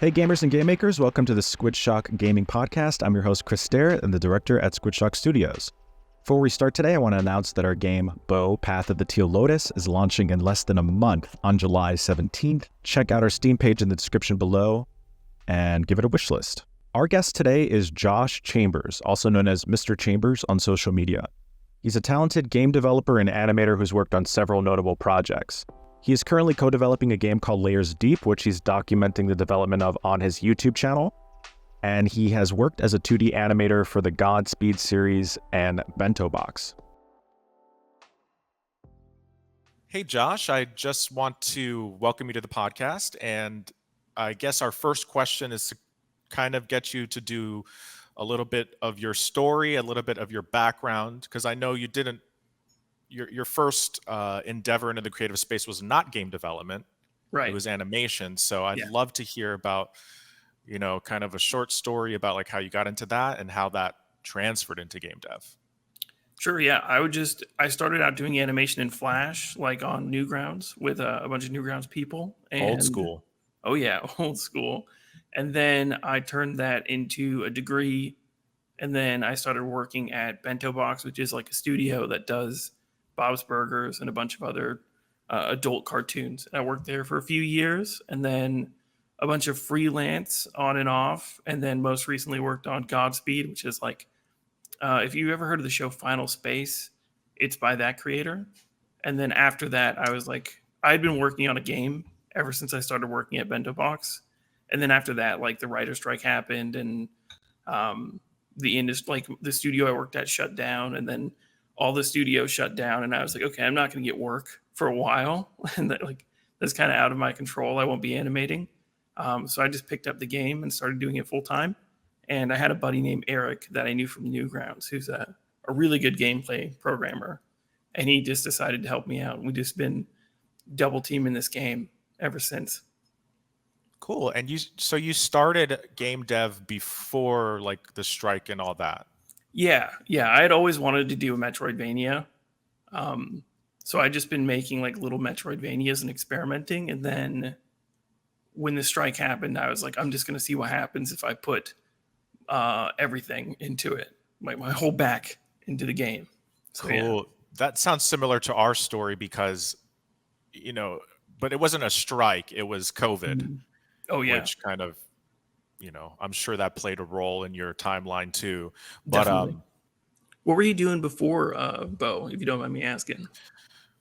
Hey gamers and game makers, welcome to the Squid Shock Gaming Podcast. I'm your host Chris Stare and the director at Squid Shock Studios. Before we start today, I want to announce that our game, Bo, Path of the Teal Lotus, is launching in less than a month on July 17th. Check out our Steam page in the description below and give it a wish list. Our guest today is Josh Chambers, also known as MrChambers on social media. He's a talented game developer and animator who's worked on several notable projects. He is currently co-developing a game called Layers Deep, which he's documenting the development of on his YouTube channel. And he has worked as a 2D animator for the Godspeed series and Bento Box. Hey, Josh, I just want to welcome you to the podcast. And I guess our first question is to kind of get you to do a little bit of your story, a little bit of your background, because I know you didn't your first endeavor into the creative space was not game development. Right. It was animation. So I'd love to hear about, kind of a short story about like how you got into that and how that transferred into game dev. Sure. Yeah. I started out doing animation in Flash, like on Newgrounds with a bunch of Newgrounds people. Old school. Oh yeah. Old school. And then I turned that into a degree. And then I started working at Bento Box, which is like a studio that does Bob's Burgers and a bunch of other adult cartoons. And I worked there for a few years and then a bunch of freelance on and off. And then most recently worked on Godspeed, which is like, if you've ever heard of the show Final Space, it's by that creator. And then after that, I'd been working on a game ever since I started working at Bento Box. And then after that, like the writer's strike happened and the industry, like the studio I worked at shut down, and then all the studios shut down. And I was like, okay, I'm not going to get work for a while. And that's kind of out of my control. I won't be animating. So I just picked up the game and started doing it full time. And I had a buddy named Eric that I knew from Newgrounds, who's a really good gameplay programmer. And he just decided to help me out. We've just been double teaming this game ever since. Cool. And you started game dev before like the strike and all that. Yeah. I had always wanted to do a Metroidvania. So I just been making like little Metroidvanias and experimenting. And then when the strike happened, I was like, I'm just going to see what happens if I put everything into it, like my whole back into the game. So, cool. Yeah. That sounds similar to our story because, but it wasn't a strike. It was COVID. Mm-hmm. Oh, yeah. Which kind of, I'm sure that played a role in your timeline too. Definitely. But what were you doing before Bo, if you don't mind me asking?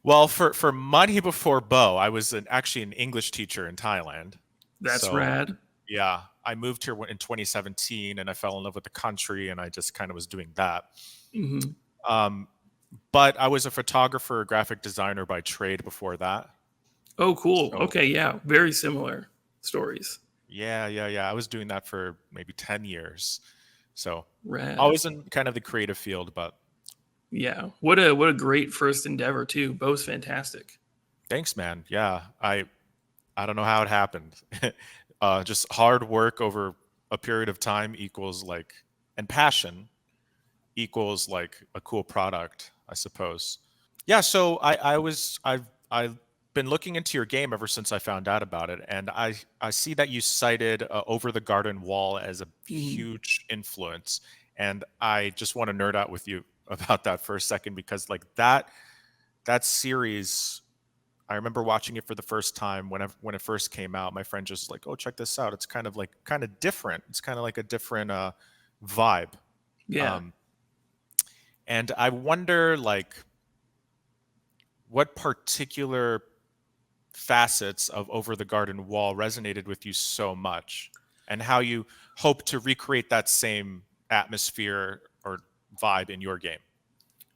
Well, for money before Bo, I was actually an English teacher in Thailand. That's rad. Yeah, I moved here in 2017 and I fell in love with the country and I just kind of was doing that. Mm-hmm. But I was a photographer, graphic designer by trade before that. Oh, cool. So, okay, yeah, very similar stories. Yeah. I was doing that for maybe 10 years. So rad. Always in kind of the creative field, but yeah, what a great first endeavor too. Bo's fantastic. Thanks, man. Yeah, I don't know how it happened. Just hard work over a period of time equals and passion equals like a cool product, I suppose. Yeah. So I've been looking into your game ever since I found out about it, and I see that you cited Over the Garden Wall as a huge influence, and I just want to nerd out with you about that for a second because like that series, I remember watching it for the first time when it first came out. My friend just like, oh, check this out. It's kind of different. It's kind of like a different vibe. Yeah. And I wonder like what particular facets of Over the Garden Wall resonated with you so much and how you hope to recreate that same atmosphere or vibe in your game.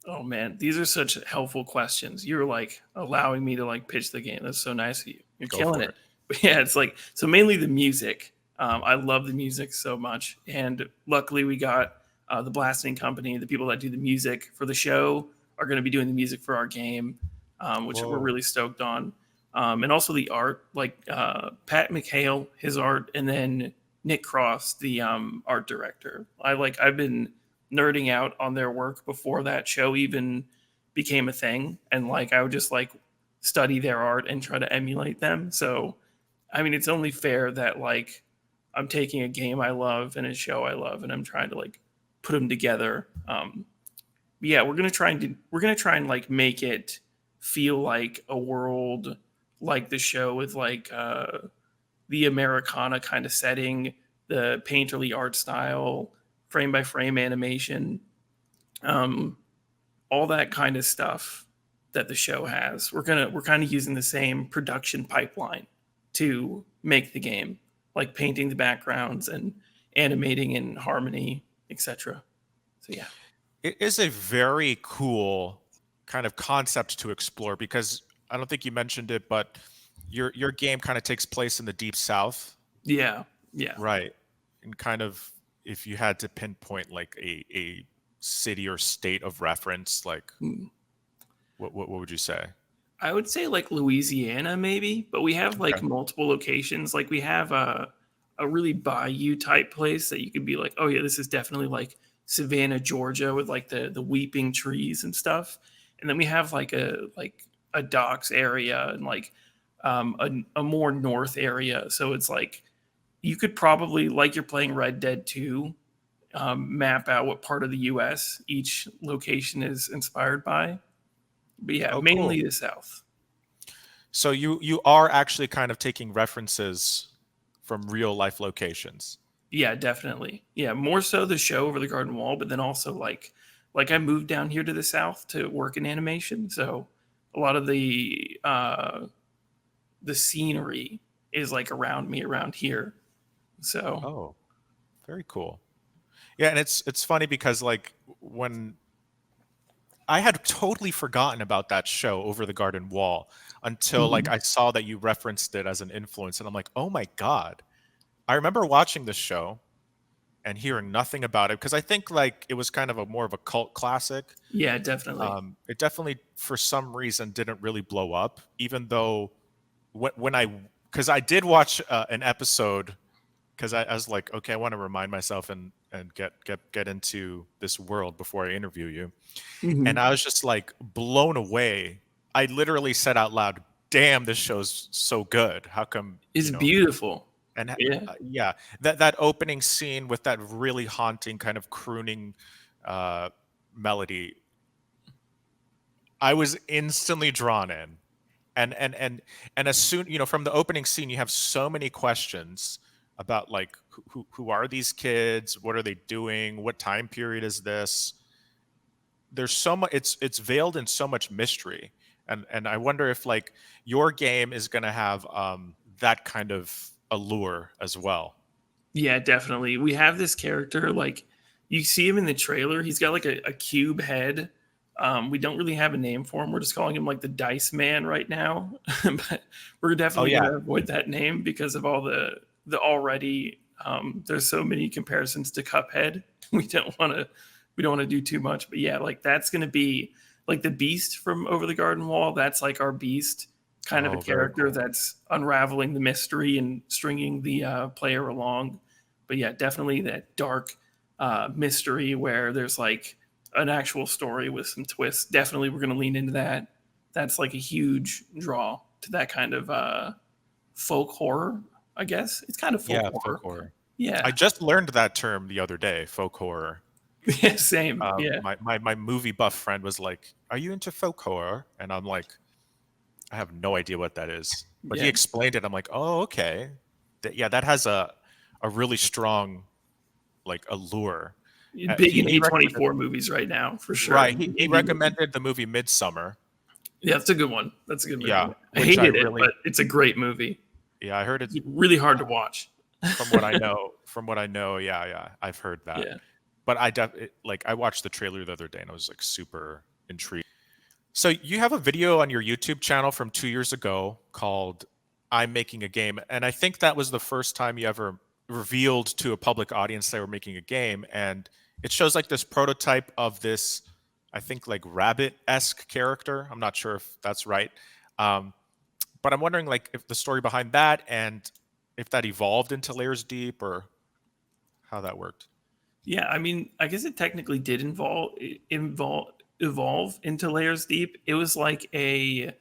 Oh man, these are such helpful questions. You're like allowing me to like pitch the game. That's so nice of you. You're killing it. But yeah, it's like, so mainly the music. I love the music so much. And luckily we got the blasting company, the people that do the music for the show are going to be doing the music for our game, which we're really stoked on. And also the art, like Pat McHale, his art, and then Nick Cross, the art director. I've been nerding out on their work before that show even became a thing, and like I would just like study their art and try to emulate them. So I mean, it's only fair that like I'm taking a game I love and a show I love, and I'm trying to like put them together. Yeah, we're gonna try and like make it feel like a world like the show with like the Americana kind of setting, the painterly art style, frame by frame animation, um, all that kind of stuff that the show has. We're kind of using the same production pipeline to make the game, like painting the backgrounds and animating in harmony, etc. So yeah. It is a very cool kind of concept to explore because I don't think you mentioned it, but your game kind of takes place in the deep south, Yeah. Yeah. right? And kind of if you had to pinpoint like a city or state of reference, like Mm. what would you say? I would say like Louisiana maybe, but we have like Okay. multiple locations. Like we have a really bayou type place that you could be like, oh yeah, this is definitely like Savannah, Georgia, with like the weeping trees and stuff. And then we have like a docks area and like a more north area. So it's like you could probably, like you're playing Red Dead 2, map out what part of the U.S. each location is inspired by. But yeah, Oh, mainly cool. the South. So you are actually kind of taking references from real life locations. Yeah, definitely. Yeah, more so the show Over the Garden Wall, but then also like I moved down here to the South to work in animation, so a lot of the scenery is like around me around here. So Oh, very cool. Yeah, and it's funny because like when I had totally forgotten about that show Over the Garden Wall until like mhm. I saw that you referenced it as an influence and I'm like, "Oh my God." I remember watching this show and hearing nothing about it because I think like it was kind of a more of a cult classic. Yeah, definitely. It definitely for some reason didn't really blow up even though when I because I did watch an episode because I was like, okay, I want to remind myself and get into this world before I interview you. And Mhm. I was just like blown away. I literally said out loud, "Damn, this show's so good. How come, It's beautiful. Yeah. yeah, that opening scene with that really haunting kind of crooning uh melody, I was instantly drawn in. And as soon, from the opening scene you have so many questions about like who are these kids? What are they doing? What time period is this? There's so much, it's veiled in so much mystery, and I wonder if like your game is going to have that kind of allure as well. Yeah, definitely. We have this character, like you see him in the trailer. He's got like a cube head. We don't really have a name for him. We're just calling him like the Dice Man right now. But we're Oh definitely yeah. gonna avoid that name because of all the already there's so many comparisons to Cuphead. We don't want to do too much. But yeah, like that's gonna be like the Beast from Over the Garden Wall. That's like our Beast, kind of a Oh, very character cool. that's unraveling the mystery and stringing the player along. But yeah, definitely that dark mystery where there's like an actual story with some twists. Definitely, we're going to lean into that. That's like a huge draw to that kind of folk horror. I guess it's kind of folk Yeah, folk horror. horror. I Yeah, just learned that term the other day, folk horror. yeah, same. Yeah, My movie buff friend was like, "Are you into folk horror?" And I'm like, "I have no idea what that is." But he yeah. explained it. I'm like, "Oh, okay. Yeah, that has a really strong like allure." Big in He recommended, A24 movies right now for sure. right. He Indie movie. recommended the movie Midsummer. Yeah, that's a good one. That's a good movie. Yeah, I which I hated it, really, but it's a great movie. yeah, I heard it It's really hard to watch. from what I know. From what I know, yeah, I've heard that. Yeah. But like I watched the trailer the other day and I was like super intrigued. So you have a video on your YouTube channel from 2 years ago called "I'm Making a Game," and I think that was the first time you ever revealed to a public audience they were making a game. And it shows like this prototype of this, I think like rabbit-esque character. I'm not sure if that's right, um, but I'm wondering like if the story behind that and if that evolved into Layers Deep or how that worked. Yeah, I mean, I guess it technically did evolve into Layers Deep. It was like a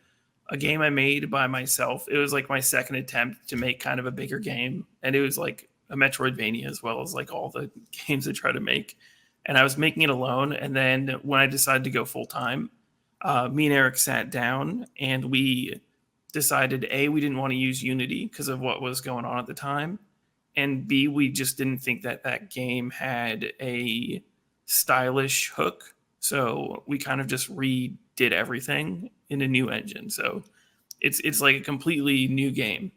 game I made by myself. It was like my second attempt to make kind of a bigger game, and it was like a Metroidvania as well as like all the games I try to make. And I was making it alone. And then when I decided to go full time, me and Eric sat down and we decided A, we didn't want to use Unity because of what was going on at the time. And B, we just didn't think that that game had a stylish hook. So we kind of just redid everything in a new engine. So it's like a completely new game.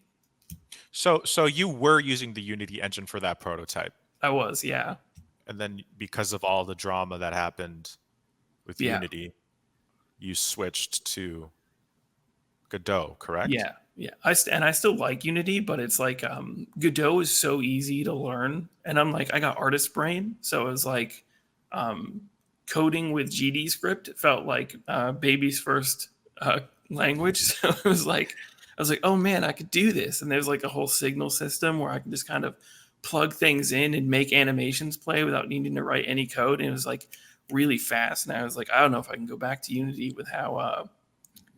So you were using the Unity engine for that prototype, I was, yeah. and then because of all the drama that happened with Yeah. Unity, you switched to Godot, correct? Yeah, yeah. I still like Unity, but it's like Godot is so easy to learn, and I'm like I got artist brain, so it was like coding with GD script felt like baby's first language. So it was like I was like, oh man, I could do this, and there's like a whole signal system where I can just kind of plug things in and make animations play without needing to write any code, and it was like really fast. And I was like, I don't know if I can go back to Unity with how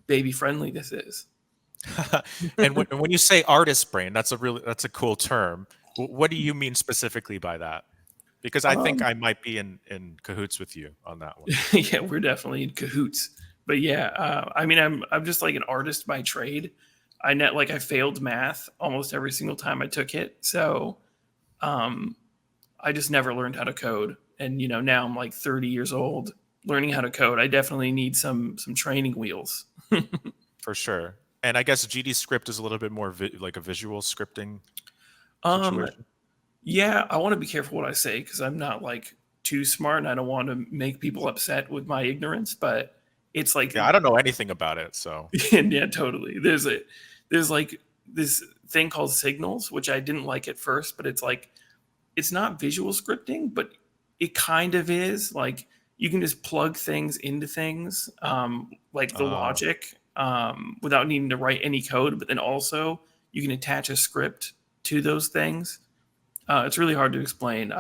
baby friendly this is. And when you say artist brain, that's a cool term. What do you mean specifically by that? Because I think I might be in cahoots with you on that one. Yeah, we're definitely in cahoots. But yeah, I mean, I'm just like an artist by trade. I failed math almost every single time I took it, so I just never learned how to code. And now I'm like 30 years old, learning how to code. I definitely need some training wheels. For sure. And I guess GD script is a little bit more like a visual scripting Um, situation. yeah, I want to be careful what I say because I'm not like too smart, and I don't want to make people upset with my ignorance. But it's like, Yeah, I don't know anything about it, so yeah, totally. There's like this thing called signals, which I didn't like at first, but it's like it's not visual scripting, but it kind of is. Like you can just plug things into things, like the logic, without needing to write any code. But then also you can attach a script to those things. It's really hard to explain.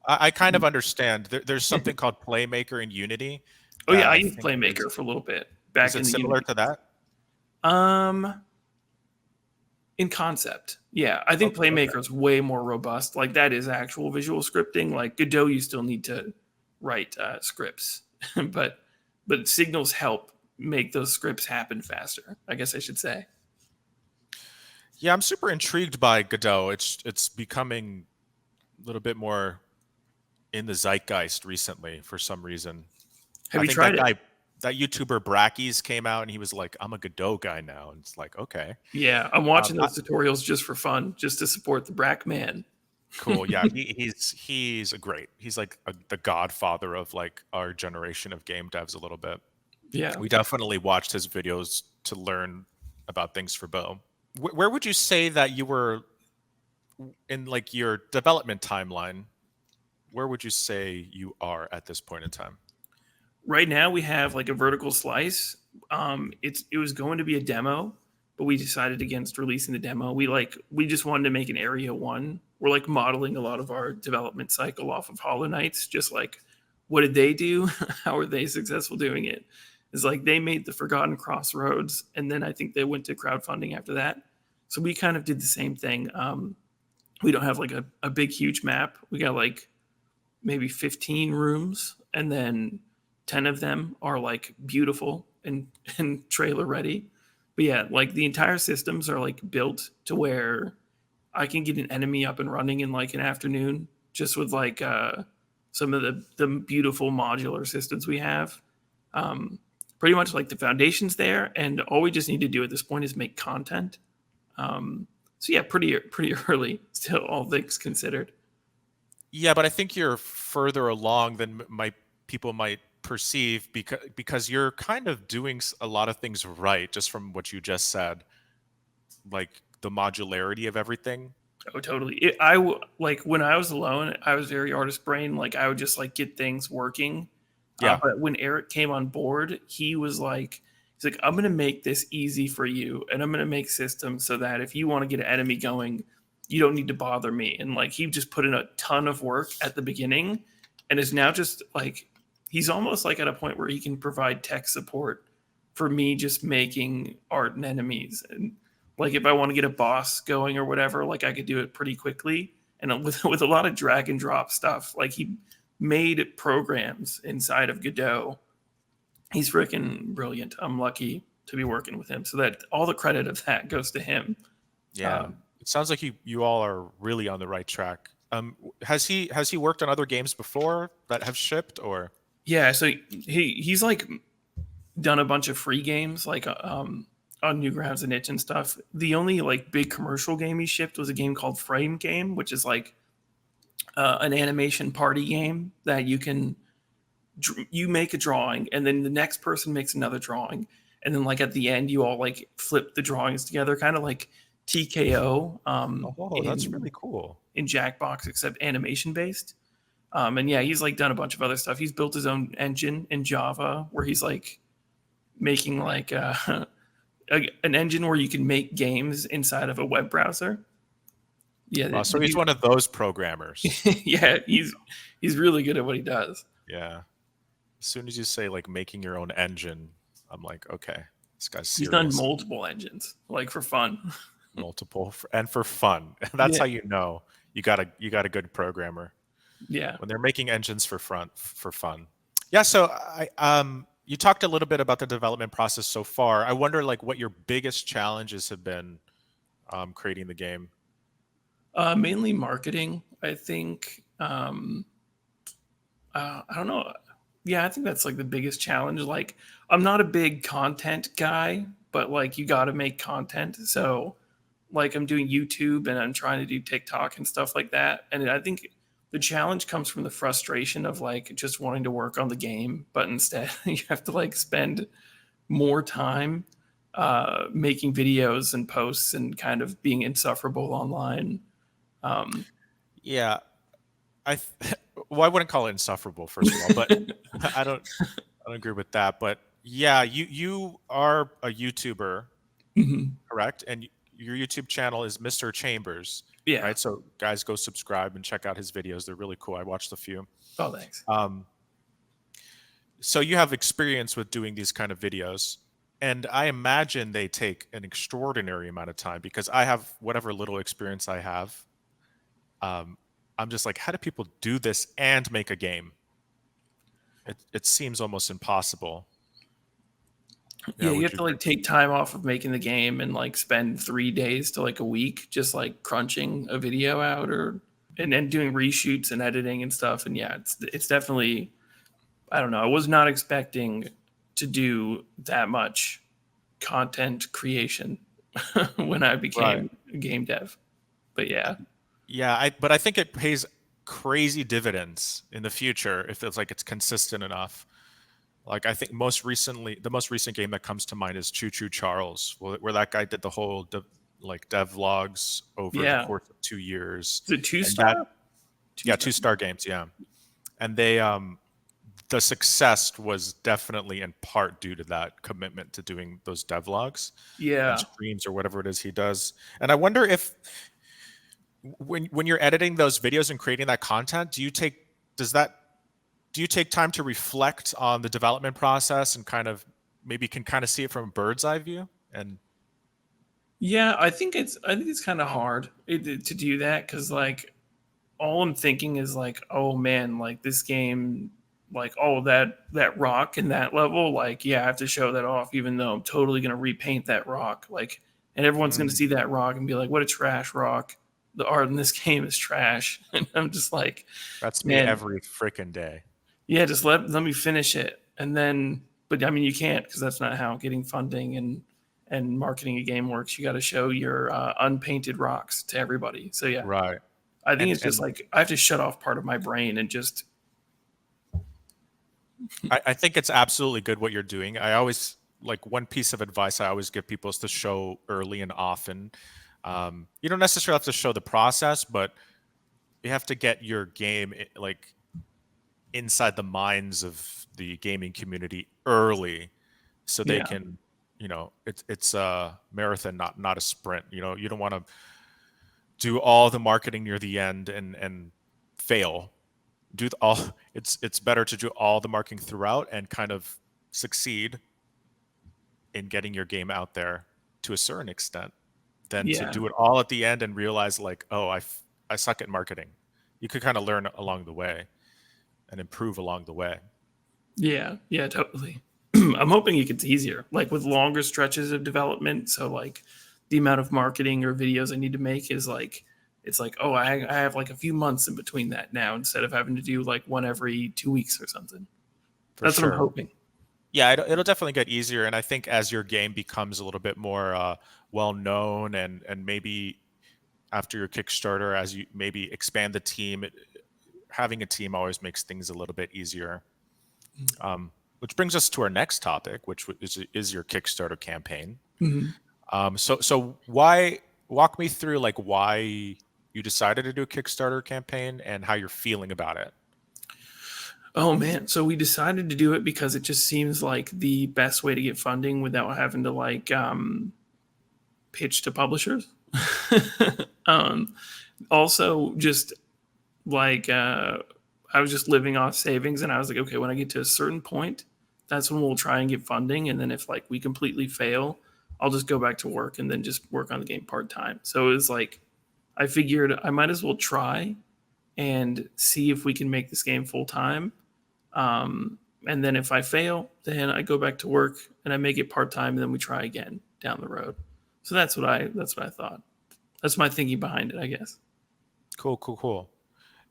I kind of understand. There's something called Playmaker in Unity. Oh yeah, that I I used think Playmaker for a little bit back is in it the similar Unity. to that? In concept, yeah, I think Okay. Playmaker is way more robust. Like that is actual visual scripting. Like Godot, you still need to write scripts, but signals help make those scripts happen faster. I guess I should say. Yeah, I'm super intrigued by Godot. It's becoming a little bit more in the zeitgeist recently for some reason. Have I you think tried it? that YouTuber Brackies came out and he was like, "I'm a Godot guy now," and it's like, okay, Yeah, I'm watching I, those tutorials just for fun, just to support the Brack man. cool. Yeah, he's a great. He's like the godfather of like our generation of game devs a little bit. Yeah. We definitely watched his videos to learn about things for Bo. Where would you say that you were in like your development timeline? Where would you say you are at this point in time? Right now we have like a vertical slice. It was going to be a demo, but we decided against releasing the demo. We just wanted to make an area one. We're like modeling a lot of our development cycle off of Hollow Knights, just like what did they do? How were they successful doing it? It's like they made the Forgotten Crossroads, and then I think they went to crowdfunding after that. So we kind of did the same thing. We don't have like a big huge map. We got like maybe 15 rooms, and then 10 of them are like beautiful and trailer ready. But yeah, like the entire systems are like built to where I can get an enemy up and running in like an afternoon just with like some of the beautiful modular systems we have. Pretty much like the foundation's there, and all we just need to do at this point is make content. So yeah, pretty early still, all things considered. Yeah, but I think you're further along than people might perceive because you're kind of doing a lot of things right just from what you just said, like the modularity of everything. Oh, totally. Like when I was alone, I was very artist brain. Like I would just like get things working. Yeah. But when Eric came on board, he's like, I'm going to make this easy for you, and I'm going to make systems so that if you want to get an enemy going, you don't need to bother me. And like he just put in a ton of work at the beginning, and is now just like he's almost like at a point where he can provide tech support for me just making art and enemies. And like if I want to get a boss going or whatever, like I could do it pretty quickly. and with a lot of drag and drop stuff. Like he made programs inside of Godot. He's freaking brilliant. I'm lucky to be working with him, so that all the credit of that goes to him. Yeah, it sounds like you all are really on the right track. Has he worked on other games before that have shipped, or? Yeah, so he's like done a bunch of free games like on Newgrounds and Itch and stuff. The only like big commercial game he shipped was a game called Frame Game, which is like an animation party game that you make a drawing and then the next person makes another drawing, and then like at the end you all like flip the drawings together, kind of like TKO Oh, that's really cool. in Jackbox, except animation based. And yeah, he's like done a bunch of other stuff. He's built his own engine in Java where he's like making like an engine where you can make games inside of a web browser. Yeah, So he's one of those programmers. yeah, he's really good at what he does. Yeah. As soon as you say like making your own engine, I'm like, okay, this guy's serious. He's done multiple engines, like for fun. Multiple and for fun. That's how you know you got a good programmer. Yeah. When they're making engines for fun. Yeah. So you talked a little bit about the development process so far. I wonder like what your biggest challenges have been creating the game. Mainly marketing, I think. I don't know. Yeah, I think that's like the biggest challenge. Like, I'm not a big content guy, but like you got to make content. So, like, I'm doing YouTube and I'm trying to do TikTok and stuff like that. And I think the challenge comes from the frustration of like just wanting to work on the game, but instead you have to like spend more time making videos and posts and kind of being insufferable online. Yeah, well, I wouldn't call it insufferable, first of all, but I don't agree with that. But yeah, you are a YouTuber, correct? And your YouTube channel is MrChambers, Yeah. right? So guys, go subscribe and check out his videos. They're really cool. I watched a few. Oh, thanks. So you have experience with doing these kind of videos, and I imagine they take an extraordinary amount of time because I have whatever little experience I have. I'm just like, how do people do this and make a game? It seems almost impossible. Yeah, you have to like take time off of making the game and like spend 3 days to like a week just like crunching a video out and then doing reshoots and editing and stuff. And yeah, it's definitely, I don't know. I was not expecting to do that much content creation when I became a game dev. But yeah. Yeah, but I think it pays crazy dividends in the future if it's like it's consistent enough. Like I think the most recent game that comes to mind is Choo Choo Charles, where that guy did the whole dev logs over the course of 2 years. Is it 2-star? Yeah, 2-star games. Yeah, and they the success was definitely in part due to that commitment to doing those devlogs, and streams or whatever it is he does. And I wonder if when you're editing those videos and creating that content, do you take time to reflect on the development process and kind of maybe can kind of see it from a bird's eye view? And yeah, I think it's kind of hard to do that because like all I'm thinking is like, oh man, like this game, like oh that rock in that level, like yeah, I have to show that off, even though I'm totally gonna repaint that rock, like, and everyone's gonna see that rock and be like, what a trash rock. The art in this game is trash, and I'm just like, that's me every freaking day. Yeah, just let me finish it, and then, but I mean, you can't because that's not how getting funding and marketing a game works. You got to show your unpainted rocks to everybody. So yeah, right. I think it's just like I have to shut off part of my brain and just. I think it's absolutely good what you're doing. I always like one piece of advice I always give people is to show early and often. You don't necessarily have to show the process, but you have to get your game like inside the minds of the gaming community early, so they can, it's a marathon, not a sprint. You don't want to do all the marketing near the end and fail. It's better to do all the marketing throughout and kind of succeed in getting your game out there to a certain extent than to do it all at the end and realize like, oh, I suck at marketing. You could kind of learn along the way and improve along the way. Yeah, totally. I'm hoping it gets easier, like with longer stretches of development. So like the amount of marketing or videos I need to make is like, it's like, oh, I have like a few months in between that now instead of having to do like one every 2 weeks or something. For That's what I'm sure. hoping. Yeah, it'll definitely get easier. And I think as your game becomes a little bit more well known, and maybe after your Kickstarter, as you maybe expand the team, having a team always makes things a little bit easier. Which brings us to our next topic, which is your Kickstarter campaign. Mhm. So why walk me through like why you decided to do a Kickstarter campaign and how you're feeling about it. Oh man, so we decided to do it because it just seems like the best way to get funding without having to like pitch to publishers. um, Also, just like I was just living off savings, and I was like, okay, when I get to a certain point, that's when we'll try and get funding, and then if like we completely fail, I'll just go back to work and then just work on the game part time. So it was like I figured I might as well try and see if we can make this game full time. And then if I fail, then I go back to work and I make it part time, and then we try again down the road. So that's what I thought. That's my thinking behind it, I guess. Cool.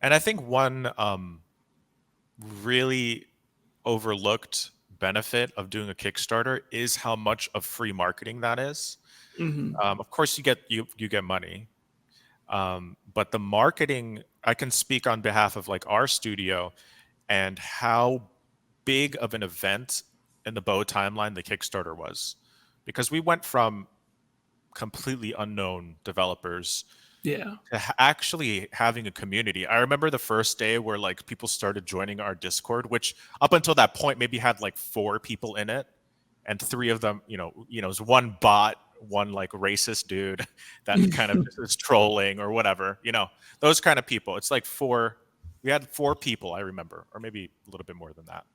And I think one really overlooked benefit of doing a Kickstarter is how much of free marketing that is. Hmm. Of course, you get money, but the marketing, I can speak on behalf of like our studio and how big of an event in the Bow timeline the Kickstarter was, because we went from completely unknown developers Yeah. to actually having a community. I remember the first day where like people started joining our Discord, which up until that point maybe had like 4 people in it, and 3 of them, it was one bot, one like racist dude that kind of is trolling or whatever, those kind of people. It's like 4. We had 4 people, I remember, or maybe a little bit more than that.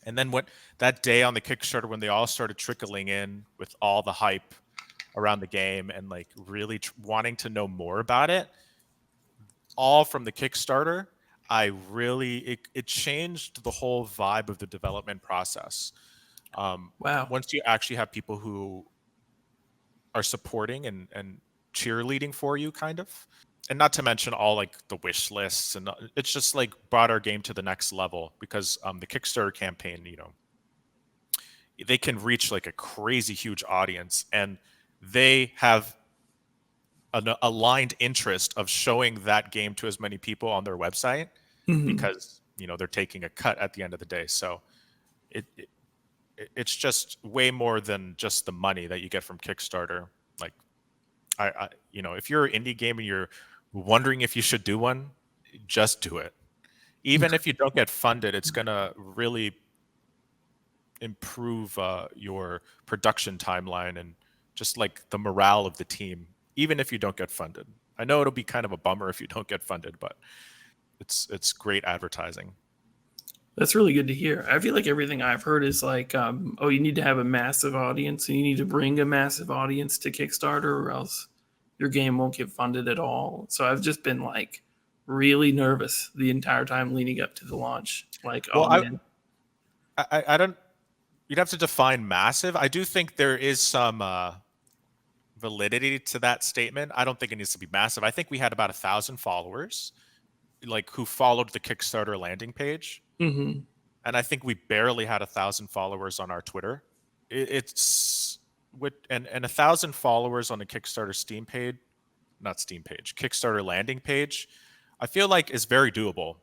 And then what that day on the Kickstarter, when they all started trickling in with all the hype around the game and like really wanting to know more about it, all from the Kickstarter, it changed the whole vibe of the development process. Wow. Once you actually have people who are supporting and cheerleading for you, kind of, and not to mention all like the wish lists, and it's just like brought our game to the next level, because the Kickstarter campaign, they can reach like a crazy huge audience, and they have an aligned interest of showing that game to as many people on their website, Hmm. because they're taking a cut at the end of the day. So it's just way more than just the money that you get from Kickstarter. Like if you're an indie game and you're wondering if you should do one, just do it. Even if you don't get funded, it's gonna really improve your production timeline and just like the morale of the team, even if you don't get funded. I know it'll be kind of a bummer if you don't get funded, but it's great advertising. That's really good to hear. I feel like everything I've heard is like, oh, you need to have a massive audience and you need to bring a massive audience to Kickstarter or else your game won't get funded at all. So I've just been like really nervous the entire time leading up to the launch. Like, Well, oh man. I don't. You'd have to define massive. I do think there is some validity to that statement. I don't think it needs to be massive. I think we had about 1,000 followers, like who followed the Kickstarter landing page, Hmm. and I think we barely had 1,000 followers on our Twitter. It's with and 1,000 followers on a Kickstarter Steam page, not Steam page, Kickstarter landing page. I feel like is very doable,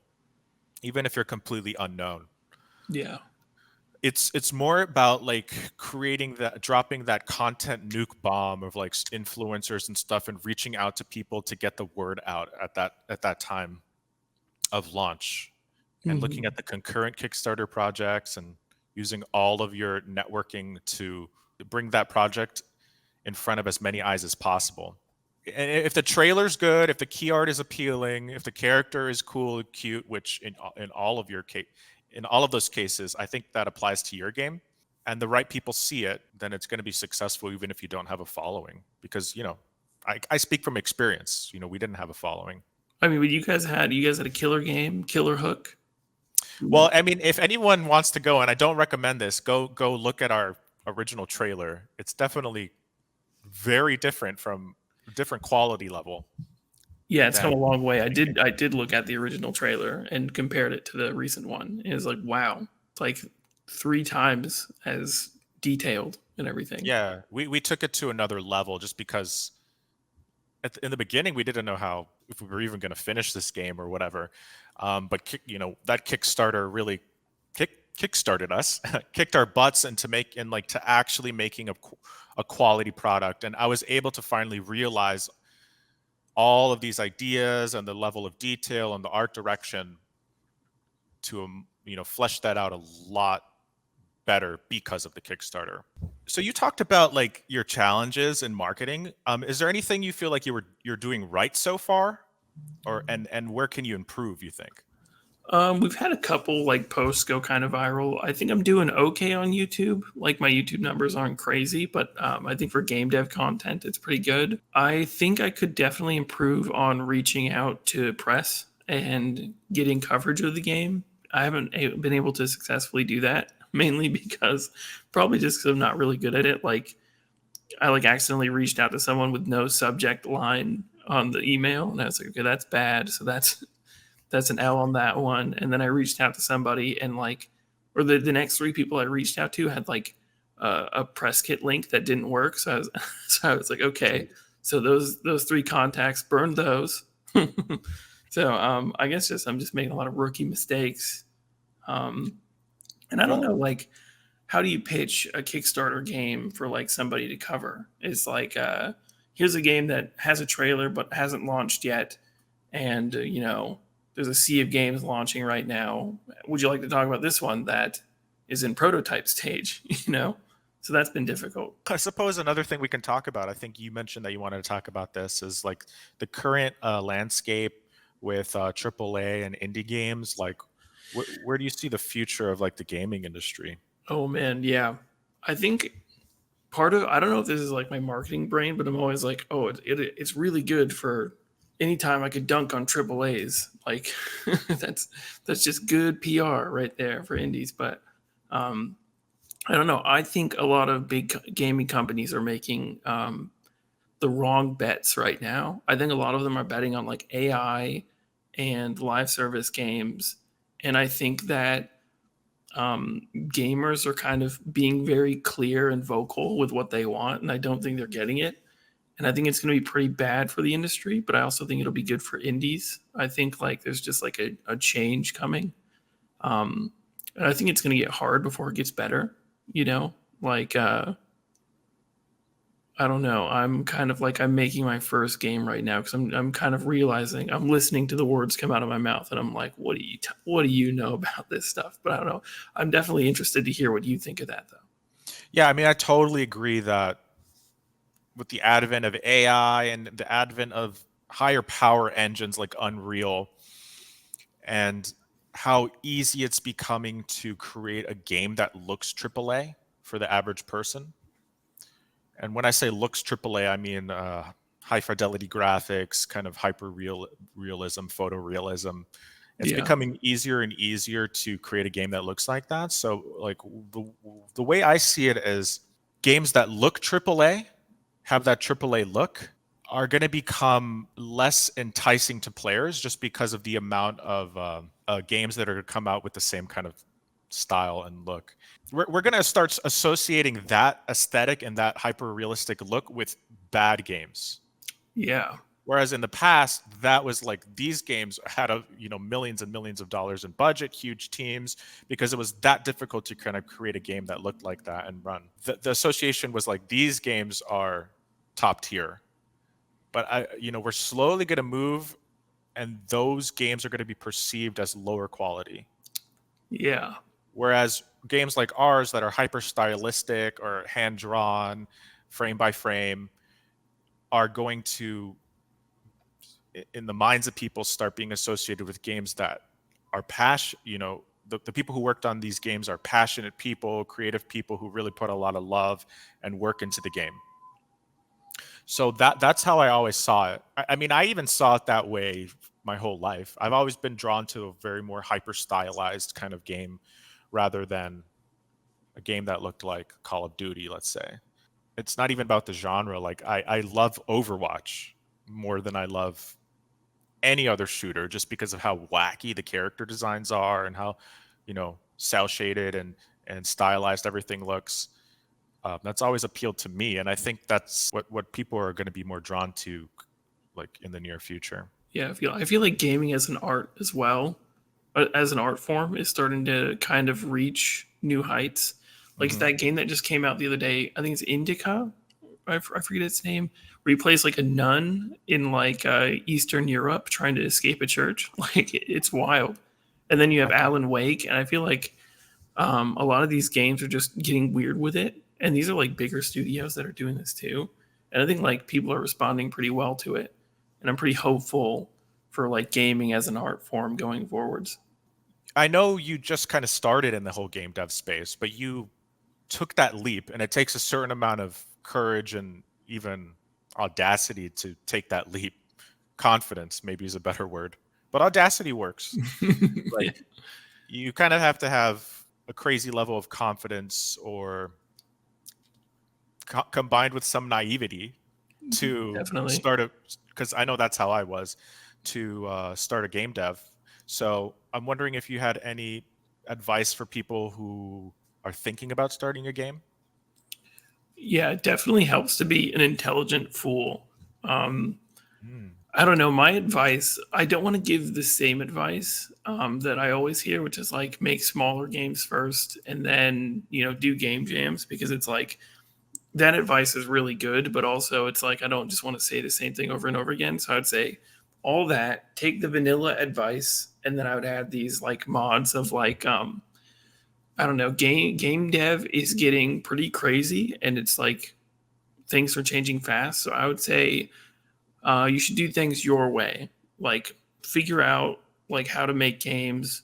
even if you're completely unknown. Yeah. It's more about like dropping that content nuke bomb of like influencers and stuff, and reaching out to people to get the word out at that time of launch, and looking Hmm. at the concurrent Kickstarter projects and using all of your networking to bring that project in front of as many eyes as possible. And if the trailer's good, if the key art is appealing, if the character is cool, cute, which in all of in all of those cases, I think that applies to your game, and the right people see it, then it's going to be successful, even if you don't have a following. Because I speak from experience. We didn't have a following. I mean, you guys had a killer game, Killer Hook. Well, I mean, if anyone wants to go, and I don't recommend this, go look at our original trailer. It's definitely very different from different quality level Yeah, it's come than a long way. I did look at the original trailer and compared it to the recent one. It was like, wow, it's like 3 times as detailed and everything. yeah. We took it to another level just because in the beginning we didn't know how if we were even going to finish this game or whatever. But that Kickstarter really kickstarted us, kicked our butts into to actually making a quality product, and I was able to finally realize all of these ideas and the level of detail and the art direction to flesh that out a lot better because of the Kickstarter. So you talked about like your challenges in marketing. Is there anything you feel like you're doing right so far, or and where can you improve, you think? We've had a couple like posts go kind of viral. I think I'm doing okay on YouTube. Like my YouTube numbers aren't crazy, but I think for game dev content, it's pretty good. I think I could definitely improve on reaching out to press and getting coverage of the game. I haven't been able to successfully do that, mainly because probably just because I'm not really good at it. Like I like accidentally reached out to someone with no subject line on the email, and I was like, okay, that's bad. So that's an L on that one. And then I reached out to somebody and or the next 3 people I reached out to had a press kit link that didn't work. So I was, so I was like, okay, so those 3 contacts, burned those. So I guess I'm just making a lot of rookie mistakes. And I don't know, how do you pitch a Kickstarter game for somebody to cover? It's here's a game that has a trailer but hasn't launched yet, and there's a sea of games launching right now. Would you like to talk about this one that is in prototype stage? So that's been difficult. I suppose another thing we can talk about, I think you mentioned that you wanted to talk about this, is like the current landscape with AAA and indie games. Like, where do you see the future of like the gaming industry? Oh man, yeah. I think I don't know if this is like my marketing brain, but I'm always like, oh, it's really good for anytime I could dunk on triple A's. Like that's just good PR right there for indies. But I don't know. I think a lot of big gaming companies are making the wrong bets right now. I think a lot of them are betting on like AI and live service games, and I think that gamers are kind of being very clear and vocal with what they want, and I don't think they're getting it. And I think it's going to be pretty bad for the industry, but I also think it'll be good for indies. I think there's just a change coming, and I think it's going to get hard before it gets better. You know, I don't know. I'm kind of I'm making my first game right now because I'm kind of realizing I'm listening to the words come out of my mouth and I'm like, what do you know about this stuff? But I don't know. I'm definitely interested to hear what you think of that though. Yeah, I mean, I totally agree that with the advent of AI and the advent of higher power engines like Unreal, and how easy it's becoming to create a game that looks AAA for the average person. And when I say looks AAA, I mean high fidelity graphics, kind of realism, photorealism. It's Yeah. becoming easier and easier to create a game that looks like that. So, like the way I see it is, games that look AAA, have that AAA look, are going to become less enticing to players just because of the amount of games that are going to come out with the same kind of style and look. We're going to start associating that aesthetic and that hyper realistic look with bad games. Yeah. Whereas in the past, that was like these games had millions and millions of dollars in budget, huge teams, because it was that difficult to kind of create a game that looked like that and run. The association was like these games are top tier, but we're slowly going to move, and those games are going to be perceived as lower quality. Yeah. Whereas games like ours that are hyper stylistic or hand drawn, frame by frame, are going to, in the minds of people, start being associated with games that are the people who worked on these games are passionate people, creative people who really put a lot of love and work into the game. So that's how I always saw it. I mean, I even saw it that way my whole life. I've always been drawn to a very more hyper stylized kind of game rather than a game that looked like Call of Duty, let's say. It's not even about the genre. Like I love Overwatch more than I love any other shooter just because of how wacky the character designs are and how, cell shaded and stylized everything looks. That's always appealed to me, and I think that's what people are going to be more drawn to, like in the near future. Yeah, I feel like gaming as an art as well, as an art form, is starting to kind of reach new heights. Like Hmm. that game that just came out the other day, I think it's Indica. I forget its name. Where he plays like a nun in like Eastern Europe trying to escape a church. Like it's wild. And then you have Alan Wake, and I feel like a lot of these games are just getting weird with it. And these are like bigger studios that are doing this too. And I think like people are responding pretty well to it. And I'm pretty hopeful for like gaming as an art form going forwards. I know you just kind of started in the whole game dev space, but you took that leap, and it takes a certain amount of courage and even audacity to take that leap. Confidence, maybe, is a better word, but audacity works. Yeah. Like, you kind of have to have a crazy level of confidence or combined with some naivety to Definitely. start a, because I know that's how I was to start a game dev. So I'm wondering if you had any advice for people who are thinking about starting a game. Yeah, it definitely helps to be an intelligent fool. Um, Mm. I don't know. My advice, I don't want to give the same advice that I always hear, which is like make smaller games first and then, do game jams, because it's like that advice is really good, but also it's like I don't just want to say the same thing over and over again. So I'd say all that, take the vanilla advice, and then I would add these like mods of like I don't know, game dev is getting pretty crazy, and it's like things are changing fast. So I would say you should do things your way. Like figure out like how to make games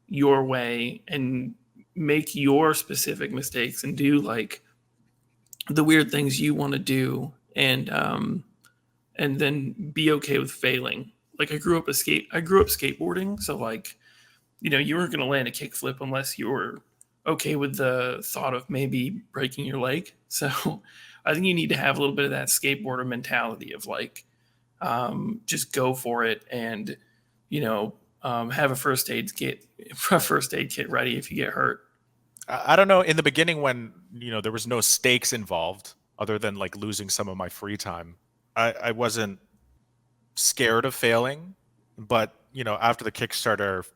your way and make your specific mistakes and do like the weird things you want to do, and then be okay with failing. Like I grew up skateboarding, so like you weren't going to land a kickflip unless you were okay with the thought of maybe breaking your leg. So I think you need to have a little bit of that skateboarder mentality of like just go for it, and have a first aid kit ready if you get hurt. I don't know. In the beginning, when there was no stakes involved, other than like losing some of my free time, I wasn't scared of failing. But after the Kickstarter,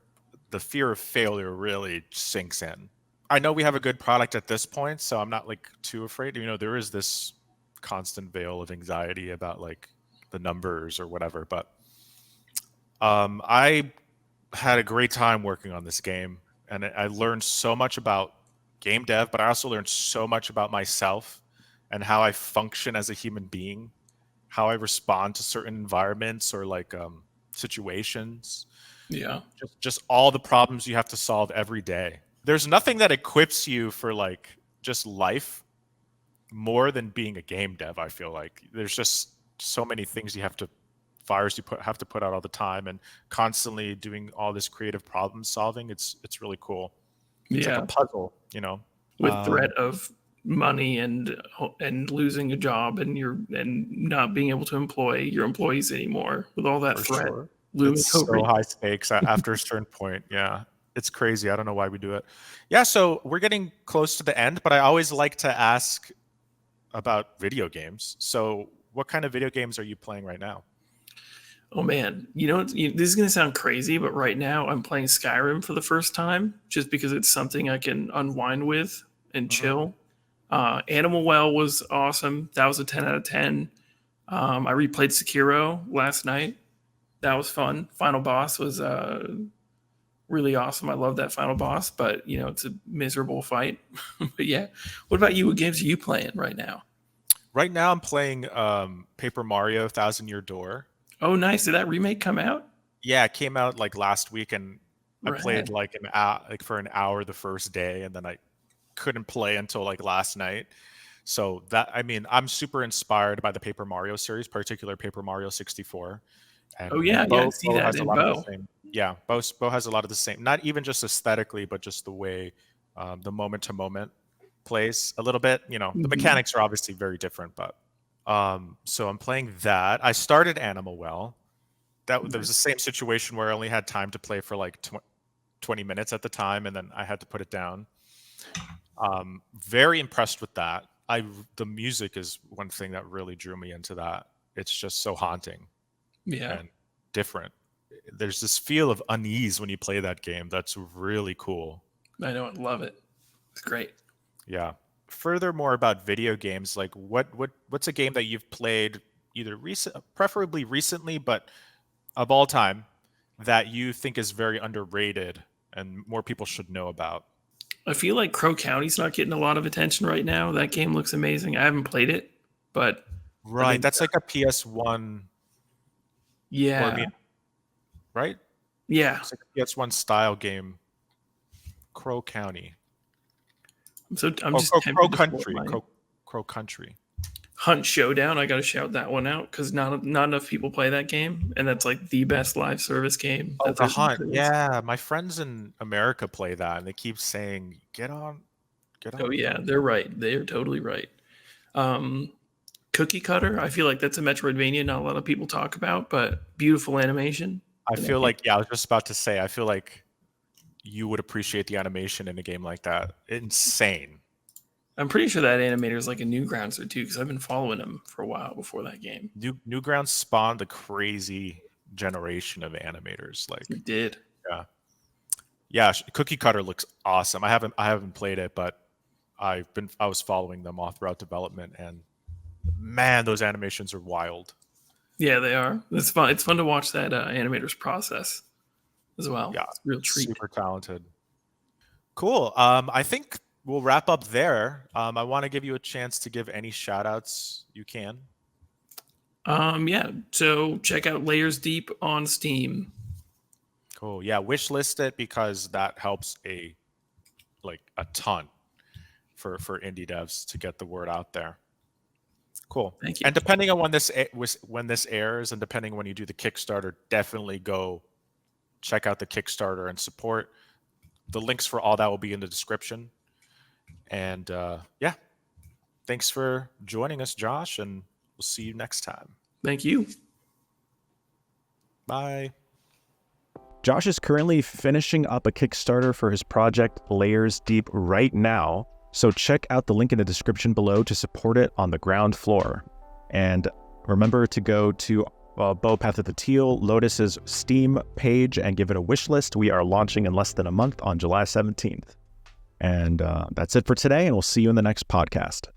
the fear of failure really sinks in. I know we have a good product at this point, so I'm not like too afraid. There is this constant veil of anxiety about like the numbers or whatever, but I had a great time working on this game, and I learned so much about game dev, but I also learned so much about myself and how I function as a human being, how I respond to certain environments or like situations, Yeah. just all the problems you have to solve every day. There's nothing that equips you for like just life more than being a game dev. I feel like there's just so many things you have to fires you have to put out all the time, and constantly doing all this creative problem solving. It's really cool. It's like a Yeah. puzzle. With threat of money and losing a job, and not being able to employ your employees anymore with all that For threat sure. looming It's over so you. high stakes after a certain point. Yeah. It's crazy. I don't know why we do it. Yeah, so we're getting close to the end, but I always like to ask about video games. So what kind of video games are you playing right now? Oh man, this is gonna sound crazy, but right now I'm playing Skyrim for the first time, just because it's something I can unwind with and Mhm. chill. Animal Well was awesome. That was a 10 out of 10. I replayed Sekiro last night. That was fun. Final boss was really awesome. I love that final boss, but it's a miserable fight. But yeah, what about you? What games are you playing right now? Right now I'm playing Paper Mario Thousand Year Door. Oh, nice. Did that remake come out? Yeah, it came out like last week, and I played Rad. like an hour, like for an hour the first day, and then I couldn't play until like last night. So that, I mean, I'm super inspired by the Paper Mario series, particular Paper Mario 64. And Oh yeah, I see Bo that has a in lot of the Bo. same. Yeah, Bo has a lot of the same. Not even just aesthetically, but just the way the moment to moment plays a little bit. You know, the Mhm. mechanics are obviously very different, but so I'm playing that. I started Animal Well. There was the Nice. same situation where I only had time to play for like 20 minutes at the time, and then I had to put it down. Very impressed with that. The music is one thing that really drew me into that. It's just so haunting Yeah, and different. There's this feel of unease when you play that game. That's really cool. I know. I love it. It's great. Yeah. Furthermore, about video games, like what's a game that you've played either preferably recently, but of all time, that you think is very underrated and more people should know about? I feel like Crow County's not getting a lot of attention right now. That game looks amazing. I haven't played it, but I Right. think That's like a PS1, or I yeah, mean, right? yeah. It's like a PS1 style game. Crow County. I'm Oh, just Crow tempted to pull up Country. my Crow Country. Hunt Showdown. I got to shout that one out because not enough people play that game, and that's like the best live service game Oh, that The there Hunt. is. Yeah, my friends in America play that, and they keep saying, get Oh on with yeah, that." they're right. They're totally right. Um, Cookie Cutter. I feel like that's a Metroidvania not a lot of people talk about, but beautiful animation. I in that feel game. like, yeah, I was just about to say, I feel like you would appreciate the animation in a game like that. Insane. I'm pretty sure that animator is like a Newgrounds or two because I've been following him for a while before that game. Newgrounds spawned a crazy generation of animators. Like, It did. yeah, yeah. Cookie Cutter looks awesome. I haven't played it, but I was following them all throughout development, and man, those animations are wild. Yeah, they are. It's fun. It's fun to watch that animator's process as well. Yeah, It's a real treat. super talented. Cool. I think we'll wrap up there. I want to give you a chance to give any shout outs you can. Yeah. So check out Layers Deep on Steam. Cool. Yeah, wish list it because that helps a ton for indie devs to get the word out there. Cool. Thank you. And depending on when this airs, and depending when you do the Kickstarter, definitely go check out the Kickstarter and support. The links for all that will be in the description. And yeah, thanks for joining us, Josh, and we'll see you next time. Thank you. Bye. Josh is currently finishing up a Kickstarter for his project Layers Deep right now, so check out the link in the description below to support it on the ground floor. And remember to go to Bo Path of the Teal, Lotus's Steam page, and give it a wish list. We are launching in less than a month on July 17th. And that's it for today, and we'll see you in the next podcast.